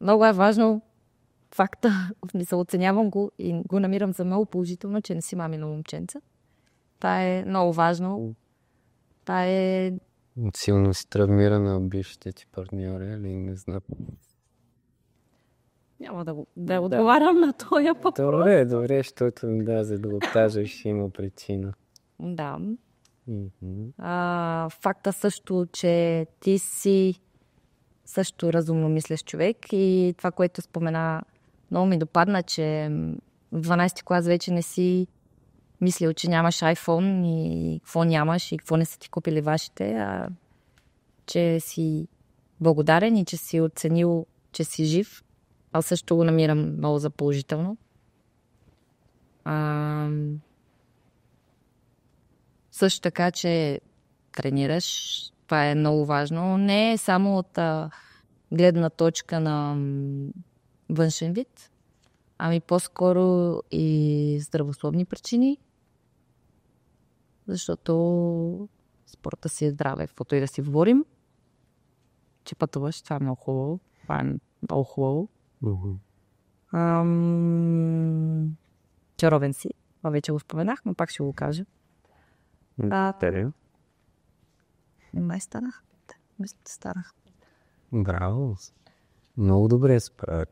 много е важно факта, мисля, оценявам го и го намирам за много положително, че не си мамино момченце. Това е много важно. Това е... Силно си травмирана от бившите ти партньори, или не знам. Няма да отговарям на този въпрос. Добре, защото за да го кажеш има причина. Да. Факта също, че ти си също разумно мислещ човек и това, което спомена, много ми допадна, че в 12-ти клас вече не си мислил, че нямаш iPhone и какво нямаш и какво не са ти купили вашите, а че си благодарен и че си оценил, че си жив. Аз също го намирам много за положително. Също така, че тренираш, това е много важно. Не е само от гледна точка на външен вид, ами по-скоро и здравословни причини, защото спорта си е здраве, каквото и да си говорим. Че пътуваш, това е много хубаво. Това е много хубаво. Чаровен си. Това вече го споменах, но пак ще го кажа. Май станах. Мисля, станах. Браво. Много добре справя.